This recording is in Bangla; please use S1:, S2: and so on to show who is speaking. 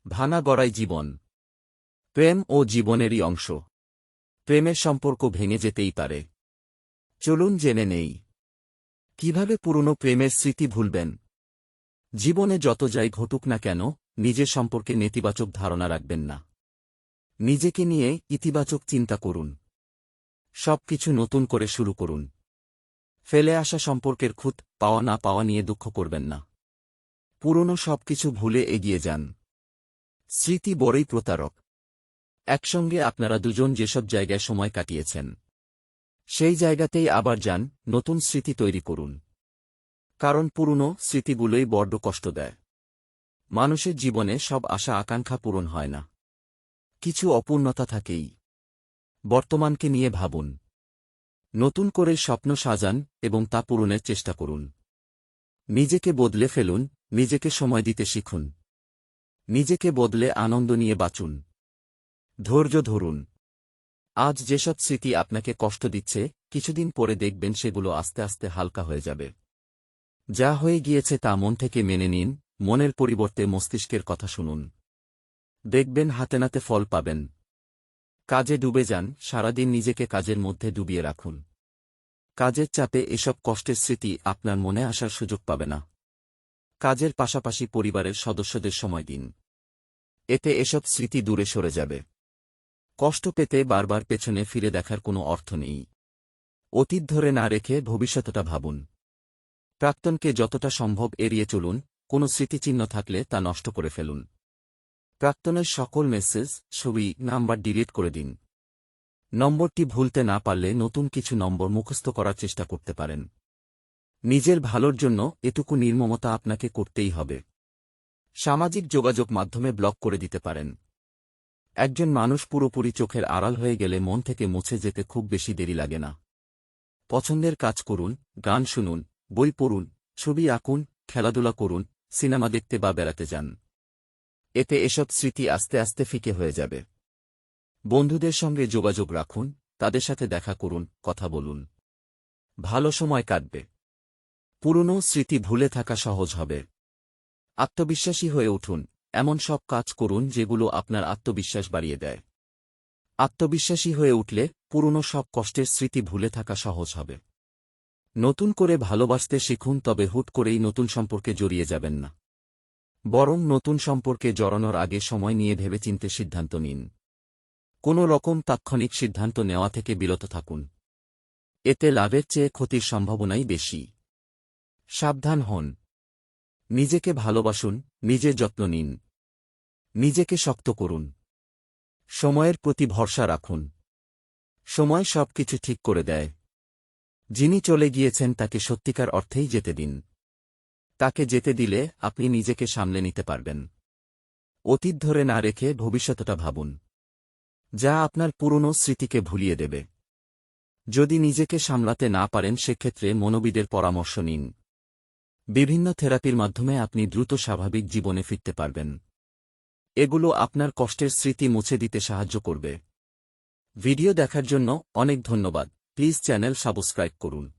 S1: ভাঙা গড়াই জীবন। প্রেম ও জীবনেরই অংশ। প্রেমের সম্পর্ক ভেঙে যেতেই পারে। চলুন জেনে নেই কিভাবে পুরনো প্রেমের স্মৃতি ভুলবেন। জীবনে যত যাই ঘটুক না কেন, নিজের সম্পর্কে নেতিবাচক ধারণা রাখবেন না। নিজেকে নিয়ে ইতিবাচক চিন্তা করুন। সবকিছু নতুন করে শুরু করুন। ফেলে আসা সম্পর্কের খুঁত পাওয়া না পাওয়া নিয়ে দুঃখ করবেন না। পুরনো সবকিছু ভুলে এগিয়ে যান। স্মৃতি বড়ই প্রতারক। একসঙ্গে আপনারা দুজন যেসব জায়গায় সময় কাটিয়েছেন, সেই জায়গাতেই আবার যান, নতুন স্মৃতি তৈরি করুন। কারণ পুরনো স্মৃতিগুলোই বড্ড কষ্ট দেয়। মানুষের জীবনে সব আশা আকাঙ্ক্ষা পূরণ হয় না। কিছু অপূর্ণতা থাকেই। বর্তমানকে নিয়ে ভাবুন। নতুন করে স্বপ্ন সাজান এবং তা পূরণের চেষ্টা করুন। নিজেকে বদলে ফেলুন, নিজেকে সময় দিতে শিখুন। নিজেকে বদলে আনন্দ নিয়ে বাঁচুন। ধৈর্য ধরুন। আজ যেসব স্মৃতি আপনাকে কষ্ট দিচ্ছে, কিছুদিন পরে দেখবেন সেগুলো আস্তে আস্তে হালকা হয়ে যাবে। যা হয়ে গিয়েছে তা মন থেকে মেনে নিন, মনের পরিবর্তে মস্তিষ্কের কথা শুনুন। দেখবেন হাতে নাতে ফল পাবেন। কাজে ডুবে যান, সারাদিন নিজেকে কাজের মধ্যে ডুবিয়ে রাখুন। কাজের চাপে এসব কষ্টের স্মৃতি আপনার মনে আসার সুযোগ পাবে না। কাজের পাশাপাশি পরিবারের সদস্যদের সময় দিন। এতে এসব স্মৃতি দূরে সরে যাবে। কষ্ট পেতে বারবার পেছনে ফিরে দেখার কোনো অর্থ নেই। অতীত ধরে না রেখে ভবিষ্যৎটা ভাবুন। প্রাক্তনকে যতটা সম্ভব এড়িয়ে চলুন, কোনো স্মৃতিচিহ্ন থাকলে তা নষ্ট করে ফেলুন। প্রাক্তনের সকল মেসেজ, ছবি, নাম্বার ডিলিট করে দিন। নম্বরটি ভুলতে না পারলে নতুন কিছু নম্বর মুখস্থ করার চেষ্টা করতে পারেন। নিজের ভালোর জন্য এটুকু নির্মমতা আপনাকে করতেই হবে। সামাজিক যোগাযোগ মাধ্যমে ব্লক করে দিতে পারেন। একজন মানুষ পুরোপুরি চোখের আড়াল হয়ে গেলে মন থেকে মুছে যেতে খুব বেশি দেরি লাগে না। পছন্দের কাজ করুন, গান শুনুন, বই পড়ুন, ছবি আঁকুন, খেলাধুলা করুন, সিনেমা দেখতে বা বেড়াতে যান। এতে এসব স্মৃতি আস্তে আস্তে ফিকে হয়ে যাবে। বন্ধুদের সঙ্গে যোগাযোগ রাখুন, তাদের সাথে দেখা করুন, কথা বলুন। ভালো সময় কাটবে। পুরনো স্মৃতি ভুলে থাকা সহজ হবে। আত্মবিশ্বাসী হয়ে উঠুন, এমন সব কাজ করুন যেগুলো আপনার আত্মবিশ্বাস বাড়িয়ে দেয়। আত্মবিশ্বাসী হয়ে উঠলে পুরনো সব কষ্টের স্মৃতি ভুলে থাকা সহজ হবে। নতুন করে ভালোবাসতে শিখুন, তবে হুট করেই নতুন সম্পর্কে জড়িয়ে যাবেন না। বরং নতুন সম্পর্কে জড়ানোর আগে সময় নিয়ে ভেবেচিন্তে সিদ্ধান্ত নিন। কোনো রকম তাৎক্ষণিক সিদ্ধান্ত নেওয়া থেকে বিরত থাকুন। এতে লাভের চেয়ে ক্ষতির সম্ভাবনাই বেশি। সাবধান হন। নিজেকে ভালোবাসুন, নিজের যত্ন নিন। নিজেকে শক্ত করুন। সময়ের প্রতি ভরসা রাখুন। সময় সবকিছু ঠিক করে দেয়। যিনি চলে গিয়েছেন তাকে সত্যিকার অর্থেই যেতে দিন। তাকে যেতে দিলে আপনি নিজেকে সামলে নিতে পারবেন। অতীত ধরে না রেখে ভবিষ্যৎটা ভাবুন, যা আপনার পুরনো স্মৃতিকে ভুলিয়ে দেবে। যদি নিজেকে সামলাতে না পারেন, সেক্ষেত্রে মনোবিদের পরামর্শ নিন। বিভিন্ন থেরাপির মাধ্যমে আপনি দ্রুত স্বাভাবিক জীবনে ফিরতে পারবেন। এগুলো আপনার কষ্টের স্মৃতি মুছে দিতে সাহায্য করবে। ভিডিও দেখার জন্য অনেক ধন্যবাদ। প্লিজ চ্যানেল সাবস্ক্রাইব করুন।